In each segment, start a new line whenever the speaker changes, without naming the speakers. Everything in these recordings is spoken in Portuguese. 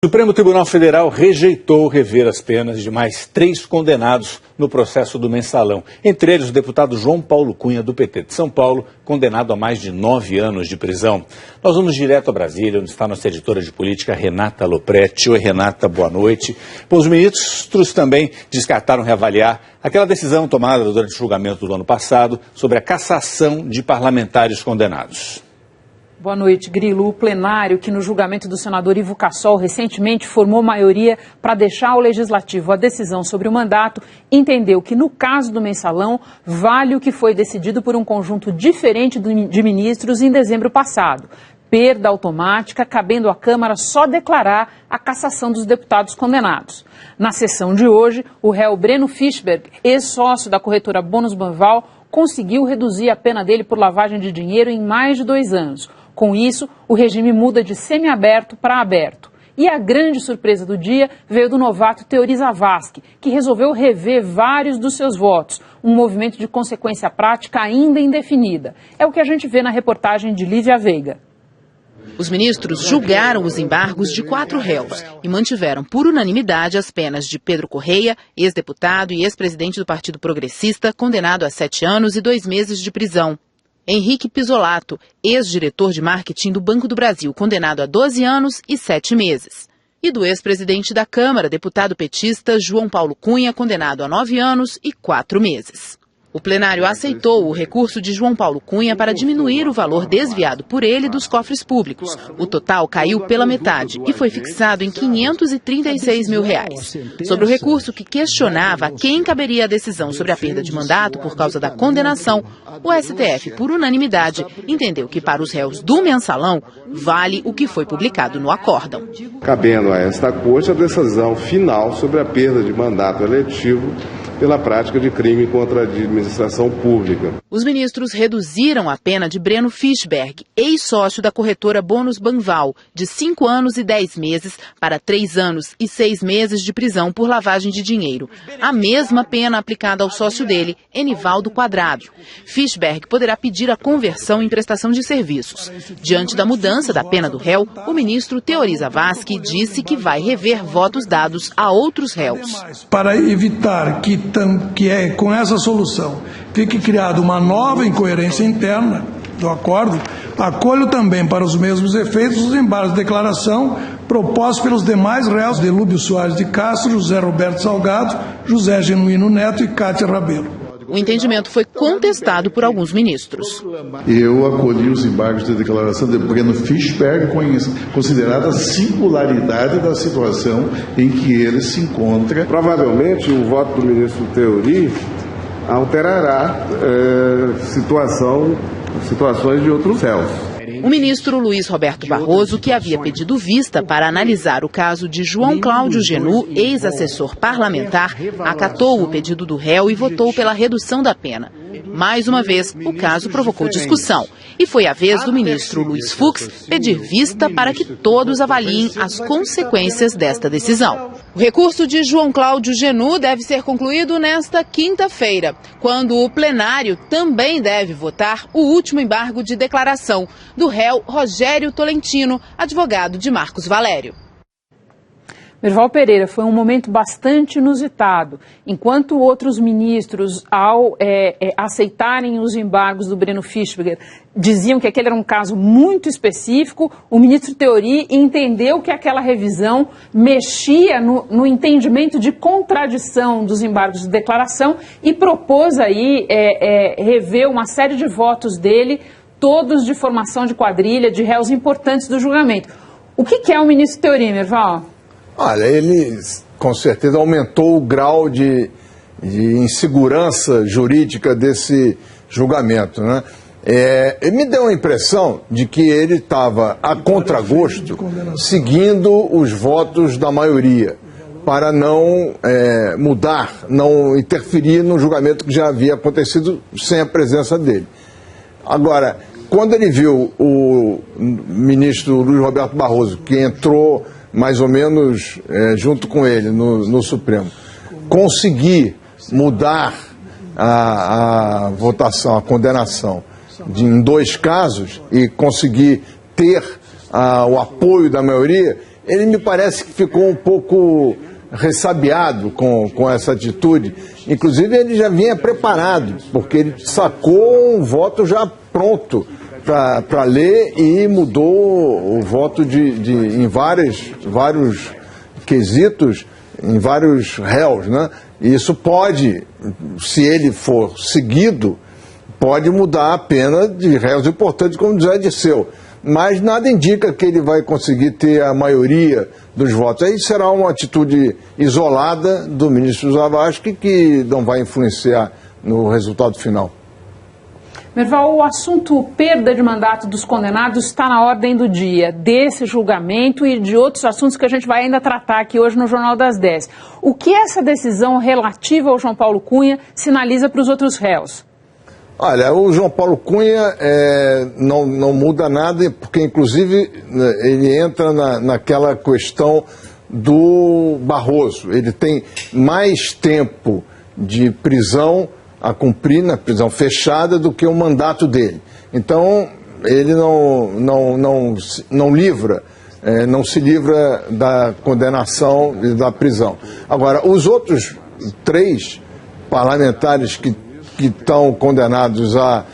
O Supremo Tribunal Federal rejeitou rever as penas de mais 3 condenados no processo do Mensalão. Entre eles, o deputado João Paulo Cunha, do PT de São Paulo, condenado a mais de 9 anos de prisão. Nós vamos direto a Brasília, onde está nossa editora de política, Renata Lopretti. Oi, Renata, boa noite. Bom, os ministros também descartaram reavaliar aquela decisão tomada durante o julgamento do ano passado sobre a cassação de parlamentares condenados.
Boa noite, Grilo. O plenário, que no julgamento do senador Ivo Cassol recentemente formou maioria para deixar ao Legislativo a decisão sobre o mandato, entendeu que no caso do Mensalão vale o que foi decidido por um conjunto diferente de ministros em dezembro passado. Perda automática, cabendo à Câmara só declarar a cassação dos deputados condenados. Na sessão de hoje, o réu Breno Fischberg, ex-sócio da corretora Bonus Banval, conseguiu reduzir a pena dele por lavagem de dinheiro em mais de 2 anos. Com isso, o regime muda de semiaberto para aberto. E a grande surpresa do dia veio do novato Teori Zavascki, que resolveu rever vários dos seus votos, um movimento de consequência prática ainda indefinida. É o que a gente vê na reportagem de Lívia Veiga.
Os ministros julgaram os embargos de 4 réus e mantiveram por unanimidade as penas de Pedro Correia, ex-deputado e ex-presidente do Partido Progressista, condenado a 7 anos e 2 meses de prisão. Henrique Pisolato, ex-diretor de marketing do Banco do Brasil, condenado a 12 anos e 7 meses. E do ex-presidente da Câmara, deputado petista João Paulo Cunha, condenado a 9 anos e 4 meses. O plenário aceitou o recurso de João Paulo Cunha para diminuir o valor desviado por ele dos cofres públicos. O total caiu pela metade e foi fixado em R$ 536 mil. Sobre o recurso que questionava a quem caberia a decisão sobre a perda de mandato por causa da condenação, o STF, por unanimidade, entendeu que para os réus do Mensalão vale o que foi publicado no acórdão.
Cabendo a esta Corte a decisão final sobre a perda de mandato eletivo pela prática de crime contra a administração pública.
Os ministros reduziram a pena de Breno Fischberg, ex-sócio da corretora Bonus Banval, de 5 anos e 10 meses para 3 anos e 6 meses de prisão por lavagem de dinheiro. A mesma pena aplicada ao sócio dele, Enivaldo Quadrado. Fischberg poderá pedir a conversão em prestação de serviços. Diante da mudança da pena do réu, o ministro Teori Zavascki disse que vai rever votos dados a outros réus.
Para evitar que com essa solução fique criada uma nova incoerência interna do acordo, acolho também para os mesmos efeitos os embargos de declaração propostos pelos demais réus Delúbio Soares de Castro, José Roberto Salgado, José Genuíno Neto e Cátia Rabelo.
O entendimento foi contestado por alguns ministros.
Eu acolhi os embargos de declaração de Breno Fischberg, considerada a singularidade da situação em que ele se encontra.
Provavelmente o voto do ministro Teori alterará situações de outros réus.
O ministro Luiz Roberto Barroso, que havia pedido vista para analisar o caso de João Cláudio Genu, ex-assessor parlamentar, acatou o pedido do réu e votou pela redução da pena. Mais uma vez, o caso provocou discussão. E foi a vez do ministro Luiz Fux pedir vista para que todos avaliem as consequências desta decisão. O recurso de João Cláudio Genu deve ser concluído nesta quinta-feira, quando o plenário também deve votar o último embargo de declaração do réu Rogério Tolentino, advogado de Marcos Valério.
Merval Pereira, foi um momento bastante inusitado. Enquanto outros ministros, ao aceitarem os embargos do Breno Fischberg, diziam que aquele era um caso muito específico, o ministro Teori entendeu que aquela revisão mexia no entendimento de contradição dos embargos de declaração e propôs aí rever uma série de votos dele, todos de formação de quadrilha, de réus importantes do julgamento. O que é o ministro Teori, Merval?
Olha, ele com certeza aumentou o grau de insegurança jurídica desse julgamento, né? Me deu a impressão de que ele estava a contragosto seguindo os votos da maioria para não mudar, não interferir no julgamento que já havia acontecido sem a presença dele. Agora, quando ele viu o ministro Luiz Roberto Barroso, que entrou mais ou menos junto com ele no Supremo, conseguir mudar a votação, a condenação em 2 casos e conseguir ter o apoio da maioria, ele me parece que ficou um pouco ressabiado com essa atitude. Inclusive, ele já vinha preparado, porque ele sacou um voto já pronto para ler e mudou o voto em vários quesitos, em vários réus, né? E isso pode, se ele for seguido, pode mudar a pena de réus importantes como José Dirceu. Mas nada indica que ele vai conseguir ter a maioria dos votos. Aí será uma atitude isolada do ministro Zavascki que não vai influenciar no resultado final.
Merval, o assunto perda de mandato dos condenados está na ordem do dia desse julgamento e de outros assuntos que a gente vai ainda tratar aqui hoje no Jornal das 10. O que essa decisão relativa ao João Paulo Cunha sinaliza para os outros réus?
Olha, o João Paulo Cunha não muda nada, porque inclusive ele entra naquela questão do Barroso. Ele tem mais tempo de prisão a cumprir na prisão fechada do que o mandato dele. Então, ele não se livra da condenação e da prisão. Agora, os outros 3 parlamentares que estão condenados a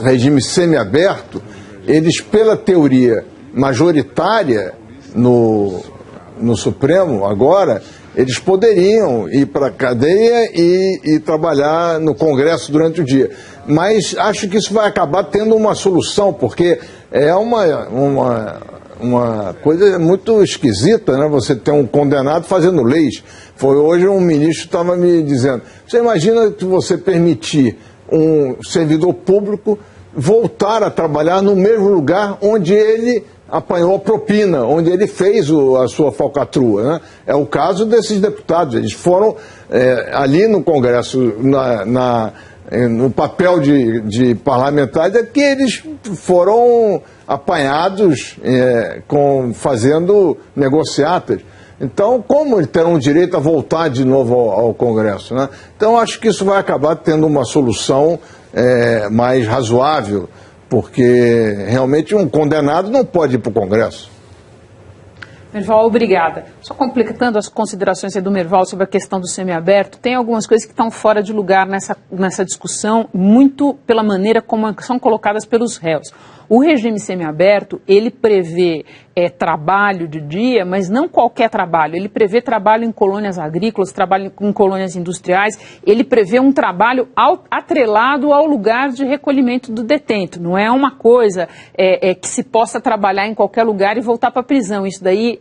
regime semiaberto, eles, pela teoria majoritária no Supremo agora, eles poderiam ir para a cadeia e trabalhar no Congresso durante o dia. Mas acho que isso vai acabar tendo uma solução, porque é uma coisa muito esquisita, né? Você ter um condenado fazendo leis. Foi hoje um ministro estava me dizendo, você imagina que você permitir um servidor público voltar a trabalhar no mesmo lugar onde ele apanhou a propina, onde ele fez a sua falcatrua, né? É o caso desses deputados. Eles foram ali no Congresso, no papel de parlamentares, é que eles foram apanhados fazendo negociatas. Então, como eles terão direito a voltar de novo ao Congresso, né? Então, acho que isso vai acabar tendo uma solução mais razoável, porque realmente um condenado não pode ir para o Congresso.
Merval, obrigada. Só completando as considerações do Merval sobre a questão do semiaberto, tem algumas coisas que estão fora de lugar nessa discussão, muito pela maneira como são colocadas pelos réus. O regime semiaberto, ele prevê trabalho de dia, mas não qualquer trabalho. Ele prevê trabalho em colônias agrícolas, trabalho em colônias industriais. Ele prevê um trabalho atrelado ao lugar de recolhimento do detento. Não é uma coisa que se possa trabalhar em qualquer lugar e voltar para a prisão. Isso daí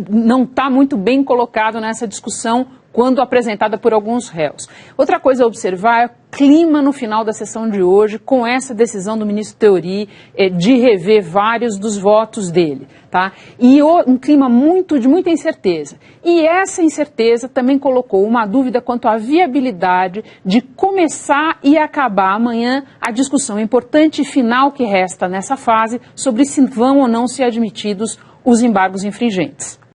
não está muito bem colocado nessa discussão quando apresentada por alguns réus. Outra coisa a observar é o clima no final da sessão de hoje, com essa decisão do ministro Theory de rever vários dos votos dele, tá? E um clima de muita incerteza. E essa incerteza também colocou uma dúvida quanto à viabilidade de começar e acabar amanhã a discussão importante e final que resta nessa fase sobre se vão ou não ser admitidos os embargos infringentes.